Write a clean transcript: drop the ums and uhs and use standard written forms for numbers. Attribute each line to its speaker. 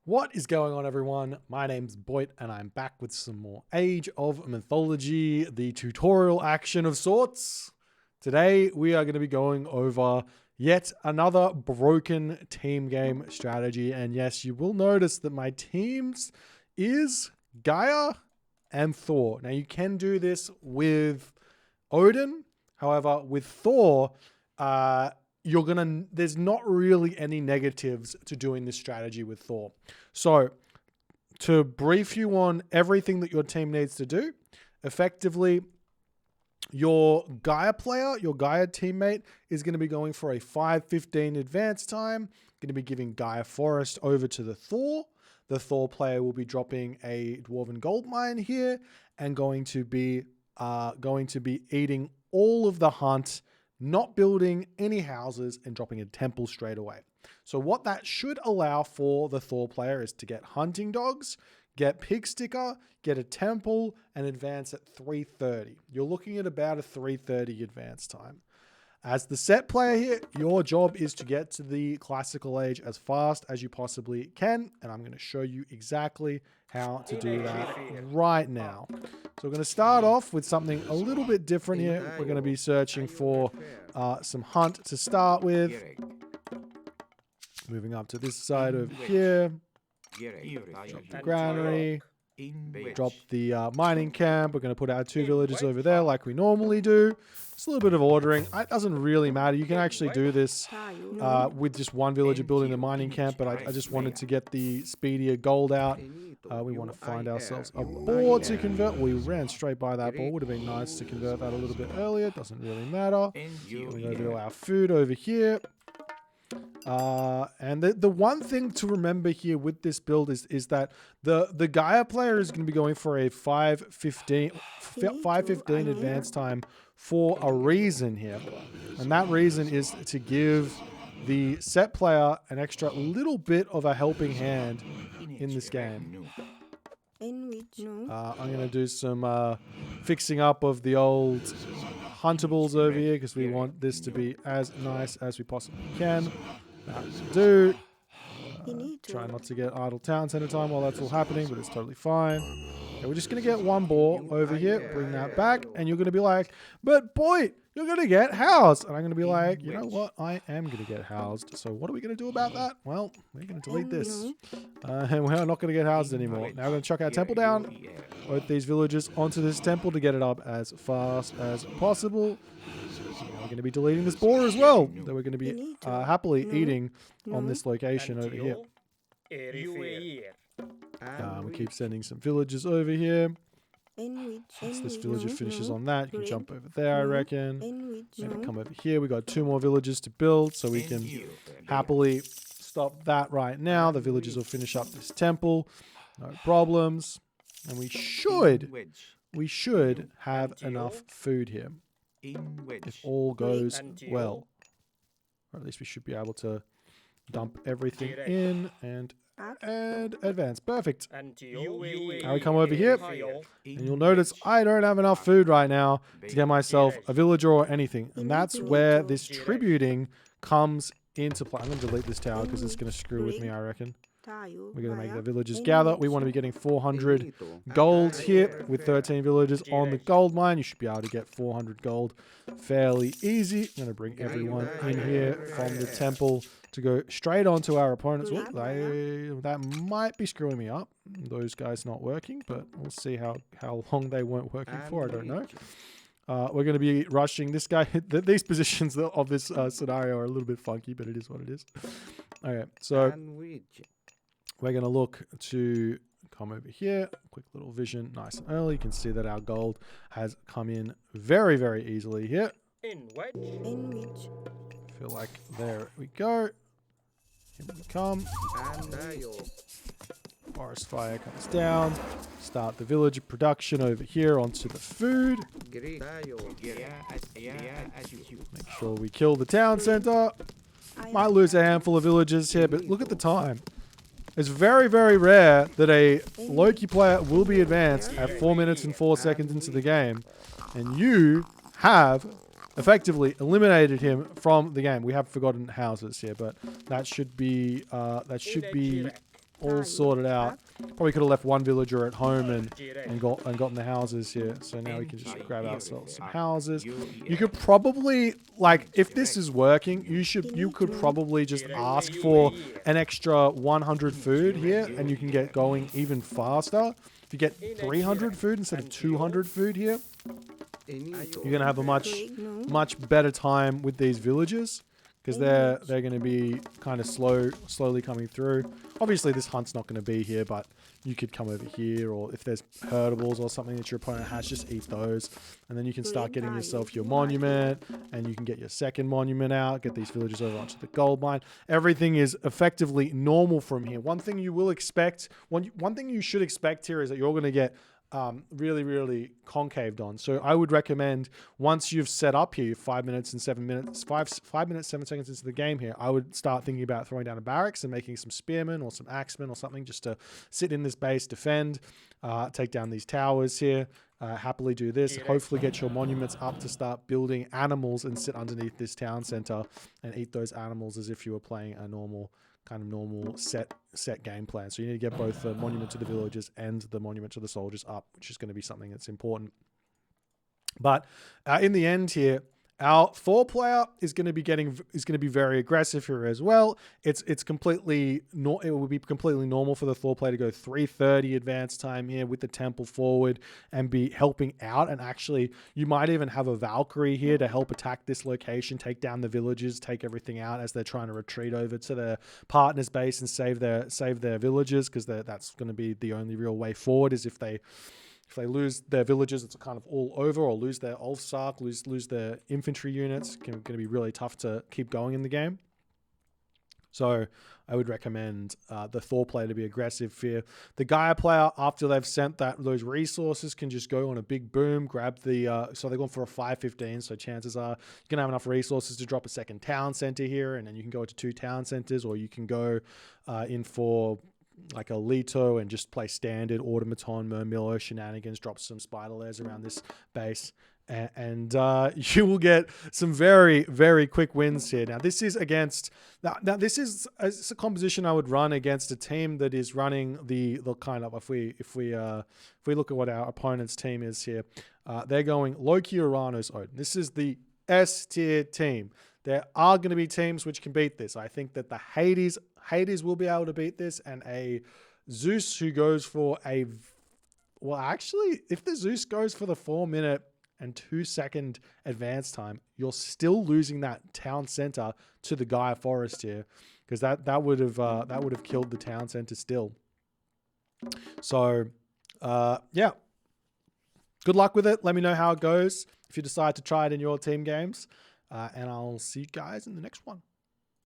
Speaker 1: What is going on, everyone? My name's Boit, and I'm back with some more Age of Mythology, the tutorial action of sorts. Today, we are going to be going over yet another broken team game strategy. And yes, you will notice that my teams is Gaia and Thor. Now, you can do this with Odin. However, with Thor, there's not really any negatives to doing this strategy with Thor. So to brief you on everything that your team needs to do, effectively, your Gaia player, your Gaia teammate is going to be going for a 5:15 advance time, going to be giving Gaia Forest over to the Thor. The Thor player will be dropping a Dwarven Gold Mine here and going to be eating all of the hunt, not building any houses, and dropping a temple straight away. So what that should allow for the Thor player is to get hunting dogs, get pig sticker, get a temple, and advance at 3:30. You're looking at about a 3:30 advance time. As the set player here, your job is to get to the classical age as fast as you possibly can, and I'm going to show you exactly how to do that right now. So we're going to start off with something a little bit different here. We're going to be searching for some hunt to start with. Moving up to this side over here. Drop the granary. Drop the mining camp. We're going to put our 2 villages over there like we normally do. It's a little bit of ordering. It doesn't really matter. You can actually do this with just one villager building the mining camp, but I just wanted to get the speedier gold out. We want to find ourselves a board to convert. We ran straight by that board. Would have been nice to convert that a little bit earlier. Doesn't really matter. We're going to do our food over here. And the one thing to remember here with this build is that the Gaia player is going to be going for a 5:15 advance time for a reason here. And that reason is to give the set player an extra little bit of a helping hand in this game. I'm going to do some fixing up of the old huntables over here because we want this to be as nice as we possibly can. Do try not to get idle town center time while that's all happening, but it's totally fine. Okay, we're just going to get one boar over here, bring that back, and you're going to be like, but boy, you're going to get housed. And I'm going to be like, you know what? I am going to get housed. So what are we going to do about that? Well, we're going to delete this. And we're not going to get housed anymore. Now we're going to chuck our temple down, both these villages onto this temple to get it up as fast as possible. We're going to be deleting this boar as well, that we're going to be happily eating on this location over here. We keep sending some villagers over here. Once this villager finishes on that, you can jump over there, I reckon. Maybe come over here. We got 2 more villages to build, so we can happily stop that right now. The villagers will finish up this temple. No problems. And we should have enough food here. If all goes well. Or at least we should be able to dump everything in and advance. Perfect. Now we come over here, and you'll notice I don't have enough food right now to get myself a villager or anything. And that's where this tributing comes into play. I'm going to delete this tower because it's going to screw with me, I reckon. We're going to make the villagers gather. We want to be getting 400 gold here with 13 villagers on the gold mine. You should be able to get 400 gold fairly easy. I'm going to bring everyone in here from the temple to go straight onto our opponents. Whoop, that might be screwing me up. Those guys not working, but we'll see how long they weren't working for. I don't know. We're going to be rushing this guy. These positions of this scenario are a little bit funky, but it is what it is. Okay, so we're going to look to come over here. Quick little vision, nice and early. You can see that our gold has come in very, very easily here. Feel like there we go. Here we come. Forest fire comes down. Start the village production over here onto the food. Make sure we kill the town center. Might lose a handful of villagers here, but look at the time. It's very, very rare that a Loki player will be advanced at 4 minutes and 4 seconds into the game, and you have effectively eliminated him from the game. We have forgotten houses here, but that should be all sorted out. Probably could have left one villager at home and gotten the houses here. So now we can just grab ourselves some houses. You could probably, like, if this is working, you could probably just ask for an extra 100 food here, and you can get going even faster. If you get 300 food instead of 200 food here, you're gonna have a much better time with these villagers, because they're going to be kind of slowly coming through. Obviously, this hunt's not going to be here, but you could come over here, or if there's herdables or something that your opponent has, just eat those, and then you can start getting yourself your monument, and you can get your second monument out, get these villagers over onto the gold mine. Everything is effectively normal from here. One thing you will expect, one thing you should expect here is that you're going to get really concaved on. So I would recommend, once you've set up here 5 minutes and 7 minutes, 5 minutes 7 seconds into the game here, I would start thinking about throwing down a barracks and making some spearmen or some axemen or something just to sit in this base, defend, take down these towers here. Happily do this. Hopefully get your monuments up to start building animals and sit underneath this town center and eat those animals as if you were playing a normal set game plan. So you need to get both the monument to the villagers and the monument to the soldiers up, which is going to be something that's important. But in the end here, our Thor player is going to be very aggressive here as well. It would be completely normal for the Thor player to go 330 advance time here with the temple forward and be helping out. And actually, you might even have a Valkyrie here to help attack this location, take down the villagers, take everything out as they're trying to retreat over to their partner's base and save their villagers, because that's going to be the only real way forward. Is if they lose their villagers, it's kind of all over, or lose their Ulfsark, lose their infantry units. It's going to be really tough to keep going in the game. So I would recommend the Thor player to be aggressive here. The Gaia player, after they've sent those resources, can just go on a big boom, grab the... so they're going for a 515, so chances are you're going to have enough resources to drop a second town center here, and then you can go into 2 town centers, or you can go in for... like a Leto and just play standard automaton Murmillo shenanigans, drop some spider layers around this base, and you will get some very quick wins here. Now this is against this is a composition I would run against a team that is running the kind of, if we look at what our opponent's team is here, they're going Loki Uranus Odin. This is the S tier team. There are going to be teams which can beat this. I think that the Hades will be able to beat this, and a Zeus who goes for if the Zeus goes for the 4 minute and 2 second advance time, you're still losing that town center to the Gaia Forest here, because that would have killed the town center still. So yeah, good luck with it. Let me know how it goes if you decide to try it in your team games. And I'll see you guys in the next one.